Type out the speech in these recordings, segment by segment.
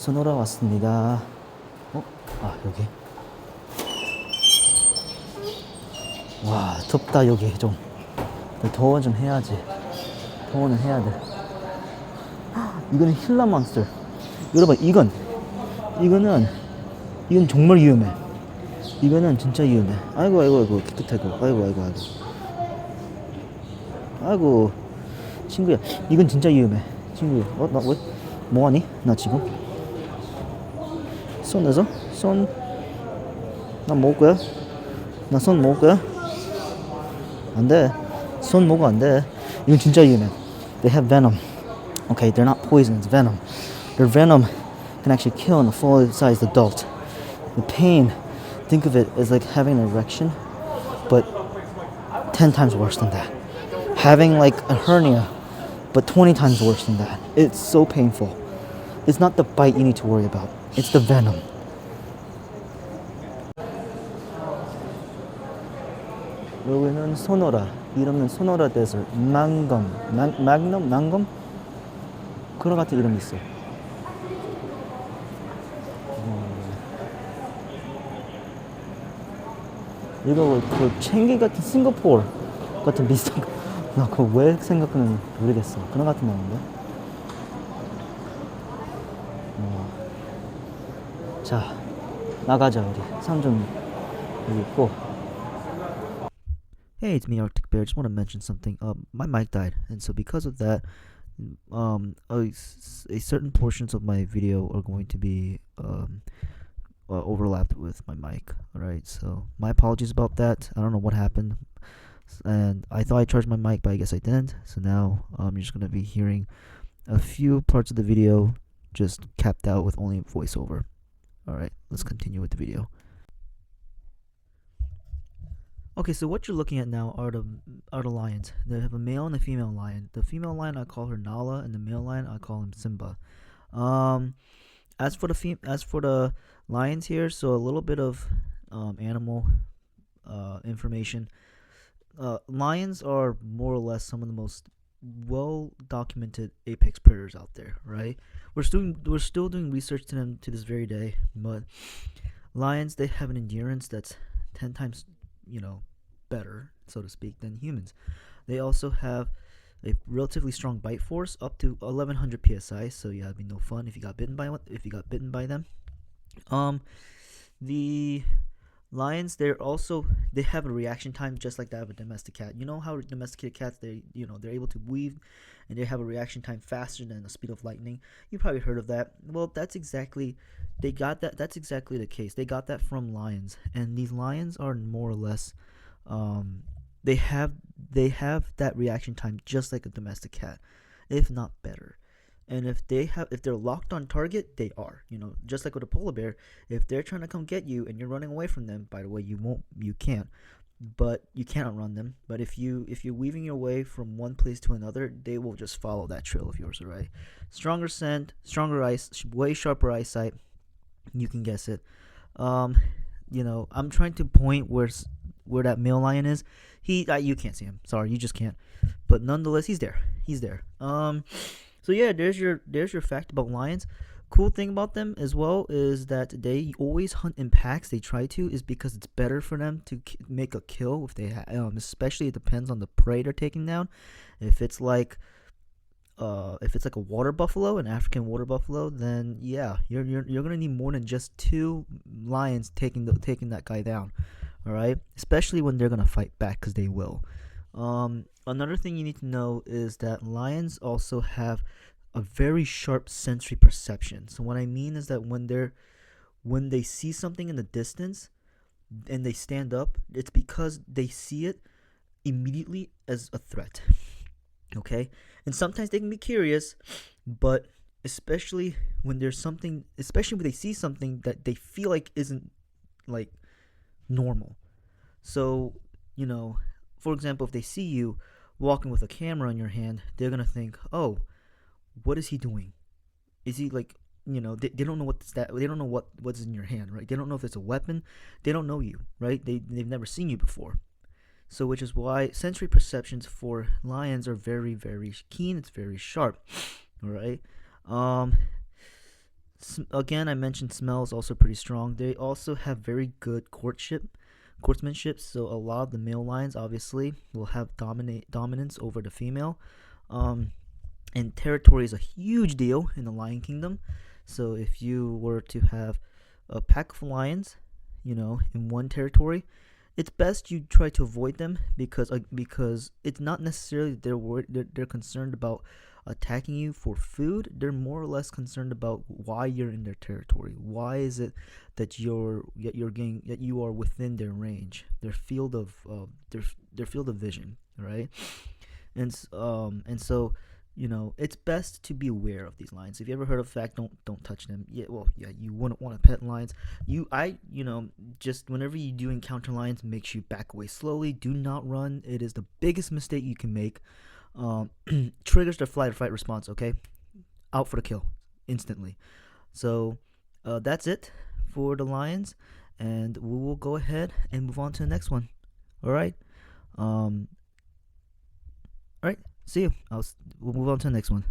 소노라 왔습니다. 여기. 와, 덥다, 여기 좀. 더워 좀 해야지. 더워는 해야 돼. 이거는 힐라 몬스터. 여러분, 이건 정말 위험해. 이거는 진짜 위험해. 아이고, 깨끗하고. 아이고, 친구야. 이건 진짜 위험해. 친구야. 나 왜? 뭐하니? 나 지금? 손 내서? 나 먹을 거야? 나 손 먹을 거야? 안 돼. 손 먹으면 안 돼. 이건 진짜 위험해. They have venom. Okay, they're not poison, it's venom. Their venom can actually kill a full-sized adult. The pain, think of it as like having an erection, but 10 times worse than that. Having like a hernia, but 20 times worse than that. It's so painful. It's not the bite you need to worry about. It's the venom. 여기는 소노라. 이름은 소노라 데설. 망검? 그런 같은 이름이 있어. 이거 그 챙기 같은 싱가포르 같은 비슷한 거. 나 그거 왜 생각하는지 모르겠어. 그런 같은 건데. 자, 나가자 우리. 상점 여기 있고. Hey, it's me, Arctic Bear. Just want to mention something. My mic died, and so because of that, a certain portions of my video are going to be overlapped with my mic. All right, so my apologies about that. I don't know what happened, and I thought I charged my mic, but I guess I didn't. So now you're just gonna be hearing a few parts of the video just capped out with only voiceover. All right, let's continue with the video. Okay, so what you're looking at now are the lions. They have a male and a female lion. The female lion I call her Nala, and the male lion I call him Simba. As for the lions here, so a little bit of animal information. Lions are more or less some of the most well documented apex predators out there, right? We're still doing research to them to this very day, but lions, they have an endurance that's 10 times better, so to speak, than humans. They also have a relatively strong bite force, up to 1100 psi. So yeah, it'd be no fun if you got bitten by them. The lions, they have a reaction time just like that of a domestic cat. You know how domesticated cats, they're able to weave, and they have a reaction time faster than the speed of lightning. You probably heard of that. Well, that's exactly the case. They got that from lions, and these lions are more or less they have that reaction time just like a domestic cat, if not better. And if they're locked on target, they are. Just like with a polar bear, if they're trying to come get you and you're running away from them, by the way, you can't outrun them. But if you're weaving your way from one place to another, they will just follow that trail of yours, alright? Stronger scent, stronger eyes, way sharper eyesight. You can guess it. I'm trying to point where that male lion is. You can't see him. Sorry, you just can't. But nonetheless, he's there. So yeah, there's your fact about lions. Cool thing about them as well is that they always hunt in packs. They try to, is because it's better for them to make a kill if they especially it depends on the prey they're taking down. If it's like a water buffalo, an African water buffalo, then yeah, you're gonna need more than just 2 lions taking that guy down. All right, especially when they're gonna fight back, because they will. Another thing you need to know is that lions also have a very sharp sensory perception. So what I mean is that when they see something in the distance and they stand up, it's because they see it immediately as a threat. Okay, and sometimes they can be curious, but especially when they see something that they feel like isn't like normal. So for example, if they see you walking with a camera in your hand, they're gonna think, oh, what is he doing? Is he like, they don't know what's that. They don't know what's in your hand, right? They don't know if it's a weapon. They don't know you, right? They've never seen you before. So which is why sensory perceptions for lions are very, very keen. It's very sharp. All right. Again, I mentioned smell is also pretty strong. They also have very good courtsmanship. So a lot of the male lions obviously will have dominance over the female. Um, and territory is a huge deal in the lion kingdom. So if you were to have a pack of lions, in one territory, it's best you try to avoid them because it's not necessarily they're concerned about attacking you for food. They're more or less concerned about why you're in their territory. Why is it that you are within their range, their field of vision, right? And so it's best to be aware of these lions. If you ever heard of the fact, don't touch them. Yeah, well, yeah, you wouldn't want to pet lions. Just whenever you do encounter lions, make sure you back away slowly. Do not run. It is the biggest mistake you can make. Triggers their flight or fight response. Okay, out for the kill instantly. So that's it for the lions, and we will go ahead and move on to the next one. All right. Um, all right. See you. We'll move on to the next one.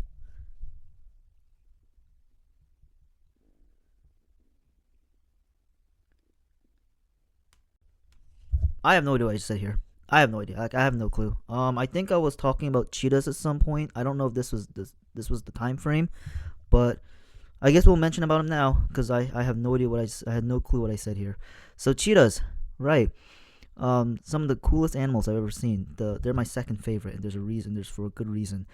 I have no idea what I just said here. I have no idea. Like I have no clue. I think I was talking about cheetahs at some point. I don't know if this was the time frame, but I guess we'll mention about them now because I have no idea I had no clue what I said here. So cheetahs, right? Some of the coolest animals I've ever seen. They're my second favorite, and there's a reason. There's for a good reason.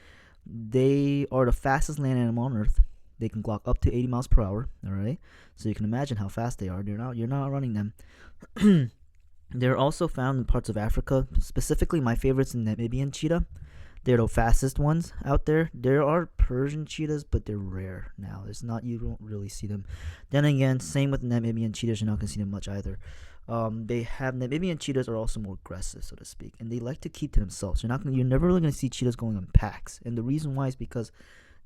They are the fastest land animal on Earth. They can clock up to 80 miles per hour. All right, so you can imagine how fast they are. You're not running them. They're also found in parts of Africa. Specifically, my favorite's the Namibian cheetah. They're the fastest ones out there. There are Persian cheetahs, but they're rare now. It's not You don't really see them. Then again, same with Namibian cheetahs. You're not gonna see them much either. They have Namibian cheetahs are also more aggressive, so to speak, and they like to keep to themselves. You're never really gonna see cheetahs going in packs, and the reason why is because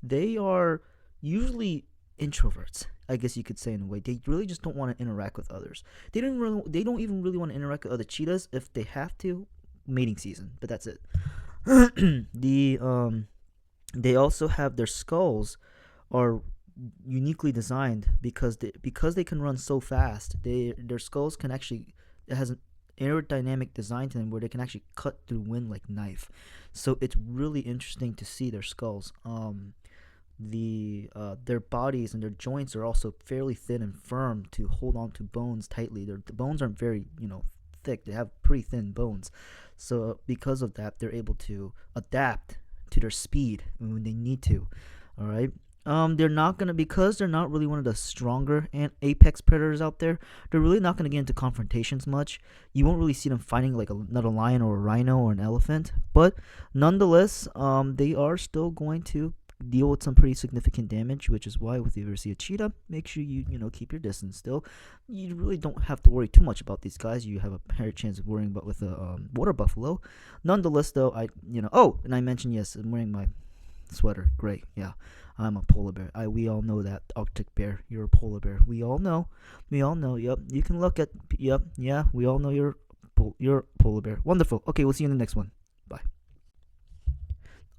they are usually introverts. I guess you could say in a way they really just don't want to interact with others. They don't even really want to interact with other cheetahs if they have to. Mating season, but that's it. They also have their skulls are uniquely designed because they can run so fast. Their skulls can actually it has an aerodynamic design to them where they can actually cut through wind like knife. So it's really interesting to see their skulls. Their bodies and their joints are also fairly thin and firm to hold on to bones tightly. The bones aren't very thick. They have pretty thin bones, so because of that, they're able to adapt to their speed when they need to. All right. They're not gonna because they're not really one of the stronger and apex predators out there. They're really not gonna get into confrontations much. You won't really see them fighting like another lion or a rhino or an elephant. But nonetheless, they are still going to deal with some pretty significant damage, which is why if you ever see a cheetah, make sure you keep your distance. Still, you really don't have to worry too much about these guys. You have a higher chance of worrying about with a water buffalo. Nonetheless, though, oh, and I mentioned yes, I'm wearing my sweater. Great, yeah, I'm a polar bear. We all know that Arctic bear. You're a polar bear. We all know. We all know. Yep, you can look at. Yep, yeah, we all know you're a polar bear. Wonderful. Okay, we'll see you in the next one. Bye.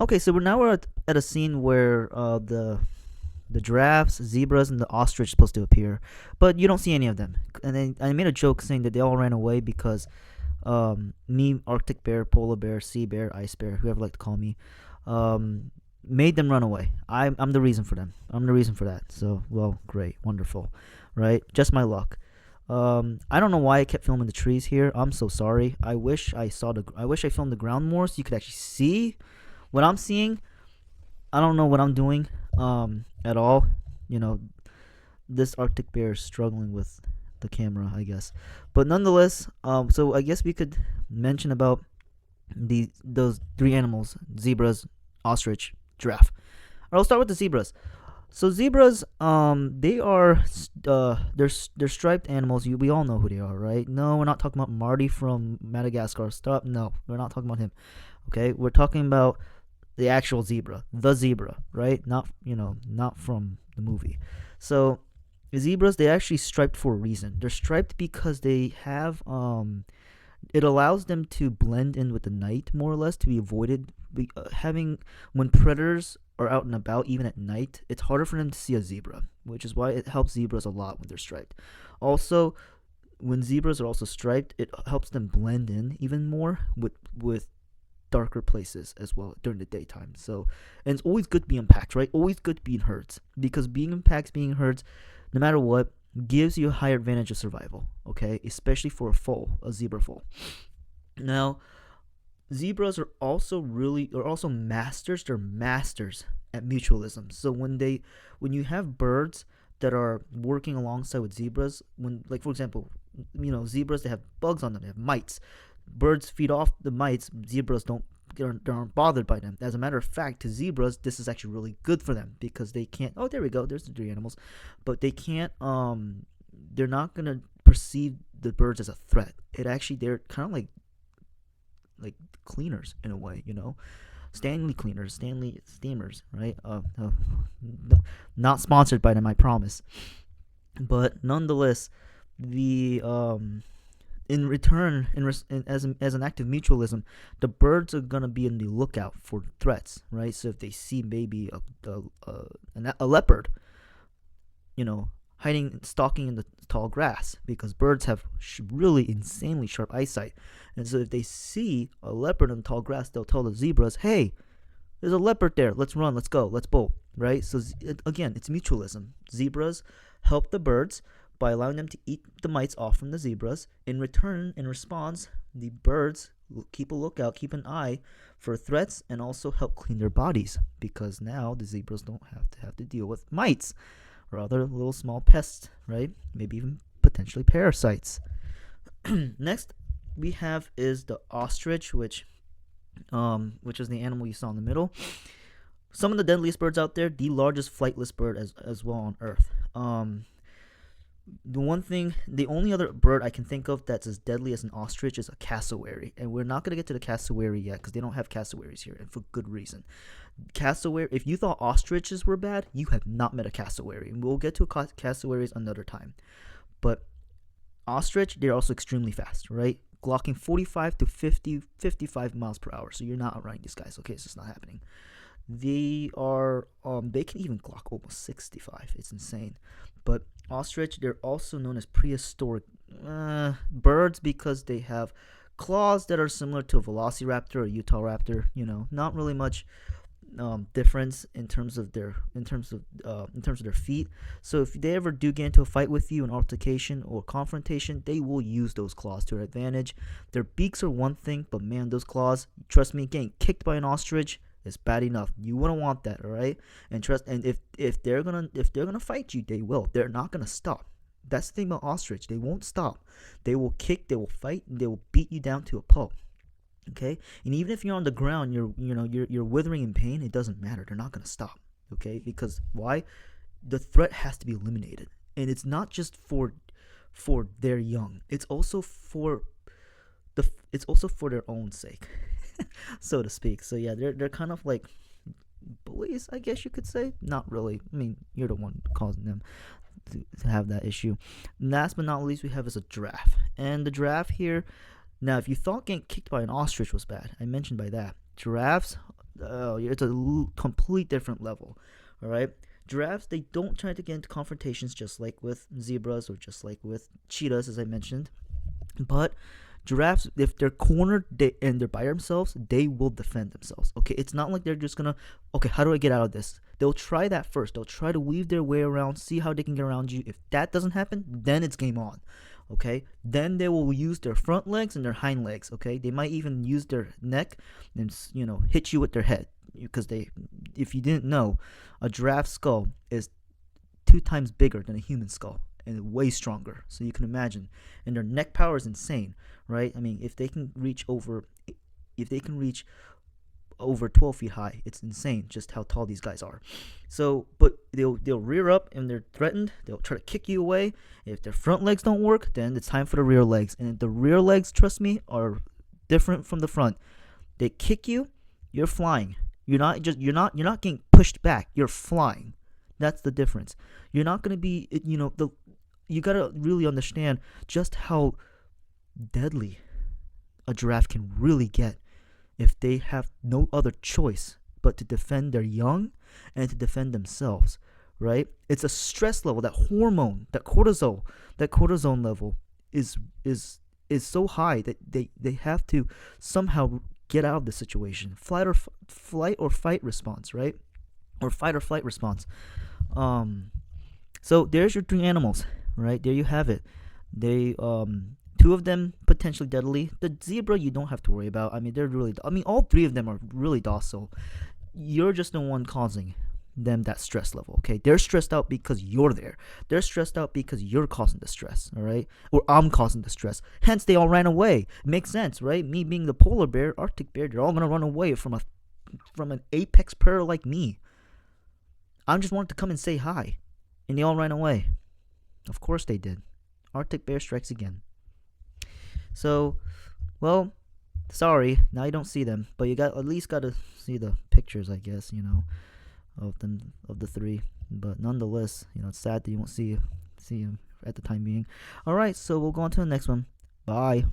Okay, so we're at a scene where the giraffes, zebras, and the ostrich are supposed to appear, but you don't see any of them. And then I made a joke saying that they all ran away because me, Arctic bear, polar bear, sea bear, ice bear, whoever like to call me, made them run away. I'm the reason for them. I'm the reason for that. So well, great, wonderful, right? Just my luck. I don't know why I kept filming the trees here. I'm so sorry. I wish I filmed the ground more so you could actually see what I'm seeing. I don't know what I'm doing at all. You know, this Arctic bear is struggling with the camera, I guess. But nonetheless, so I guess we could mention about those three animals: zebras, ostrich, giraffe. I'll start with the zebras. So zebras, they are they're striped animals. We all know who they are, right? No, we're not talking about Marty from Madagascar. Stop. No, we're not talking about him. Okay, we're talking about the actual zebra, the zebra, right? Not from the movie. So zebras, they actually striped for a reason. They're striped because they have it allows them to blend in with the night more or less to be avoided having when predators are out and about, even at night, it's harder for them to see a zebra, which is why it helps zebras a lot when they're striped. Also, when zebras are also striped, it helps them blend in even more with darker places as well during the daytime. So, and it's always good to be in packs, right? Always good to be in herds, because being in packs, being in herds, no matter what, gives you a higher advantage of survival. Okay, especially for a zebra foal. Now, zebras are also masters. They're masters at mutualism. So when you have birds that are working alongside with zebras, when, like, for example, zebras, they have bugs on them, they have mites. Birds feed off the mites. Zebras aren't bothered by them. As a matter of fact, to zebras, this is actually really good for them, because they can't. Oh, there we go. There's the three animals, but they can't. They're not gonna perceive the birds as a threat. They're kind of like cleaners in a way. Stanley cleaners, Stanley steamers, right? Not sponsored by them, I promise. But nonetheless, the in return, as an act of mutualism, the birds are gonna be on the lookout for threats, right? So if they see maybe a leopard, hiding, stalking in the tall grass, because birds have really insanely sharp eyesight, and so if they see a leopard in the tall grass, they'll tell the zebras, "Hey, there's a leopard there. Let's run. Let's go. Let's bolt." Right? So again, it's mutualism. Zebras help the birds by allowing them to eat the mites off from the zebras. In return, in response, the birds will keep a lookout, keep an eye for threats, and also help clean their bodies, because now the zebras don't have to deal with mites or other little small pests, right? Maybe even potentially parasites. Next we have is the ostrich, which is the animal you saw in the middle. Some of the deadliest birds out there, the largest flightless bird as well on Earth. The only other bird I can think of that's as deadly as an ostrich is a cassowary, and we're not gonna get to the cassowary yet because they don't have cassowaries here, and for good reason. Cassowary. If you thought ostriches were bad, you have not met a cassowary, and we'll get to cassowaries another time. But ostrich, they're also extremely fast, right? Clocking 45 to 50, 55 miles per hour. So you're not outrunning these guys. Okay, it's just not happening. They can even clock almost 65. It's insane. But ostrich, they're also known as prehistoric birds because they have claws that are similar to a velociraptor or Utah raptor. Not really much difference in terms of their feet. So if they ever do get into a fight with you, an altercation or confrontation, they will use those claws to their advantage. Their beaks are one thing, but man, those claws, trust me, getting kicked by an ostrich is bad enough. You wouldn't want that, all right? And if they're gonna fight you, they will. They're not gonna stop. That's the thing about ostrich. They won't stop. They will kick, they will fight, and they will beat you down to a pulp. Okay, and even if you're on the ground, you're withering in pain, it doesn't matter. They're not gonna stop. Okay, because why? The threat has to be eliminated, and it's not just for their young. It's also for their own sake, so to speak. So yeah, they're kind of like bullies, I guess you could say. Not really. I mean, you're the one causing them to have that issue. Last but not least, we have is a giraffe, and the giraffe here. Now, if you thought getting kicked by an ostrich was bad, I mentioned by that. Giraffes, it's a complete different level, all right? Giraffes, they don't try to get into confrontations just like with zebras or just like with cheetahs, as I mentioned. But giraffes, if they're cornered and they're by themselves, they will defend themselves, okay? It's not like they're just going to, okay, how do I get out of this? They'll try that first. They'll try to weave their way around, see how they can get around you. If that doesn't happen, then it's game on. Okay, then they will use their front legs and their hind legs. Okay, they might even use their neck and hit you with their head, because if you didn't know, a giraffe skull is 2 times bigger than a human skull and way stronger. So you can imagine, and their neck power is insane, right? I mean, if they can reach over 12 feet high, it's insane just how tall these guys are. So, but they'll rear up and they're threatened. They'll try to kick you away. If their front legs don't work, then it's time for the rear legs. And the rear legs, trust me, are different from the front. They kick you, you're flying. You're not getting pushed back. You're flying. That's the difference. You're not gonna be, you gotta really understand just how deadly a giraffe can really get if they have no other choice but to defend their young and to defend themselves, right? It's a stress level, that hormone, that cortisol level is is is so high that they have to somehow get out of the situation. Flight or fight response, right? Or fight or flight response. Um so there's your three animals, right? There you have it. They two of them potentially deadly. The zebra you don't have to worry about. I mean, they're really. I mean, all three of them are really docile. You're just the one causing them that stress level. Okay, they're stressed out because you're there. They're stressed out because you're causing the stress. All right, or I'm causing the stress. Hence, they all ran away. Makes sense, right? Me being the polar bear, Arctic bear, they're all gonna run away from an apex predator like me. I just wanted to come and say hi, and they all ran away. Of course they did. Arctic bear strikes again. So, well, sorry, now you don't see them, but you got at least got to see the pictures, I guess, of them, of the three. But nonetheless, it's sad that you won't see them at the time being. All right, so we'll go on to the next one. Bye.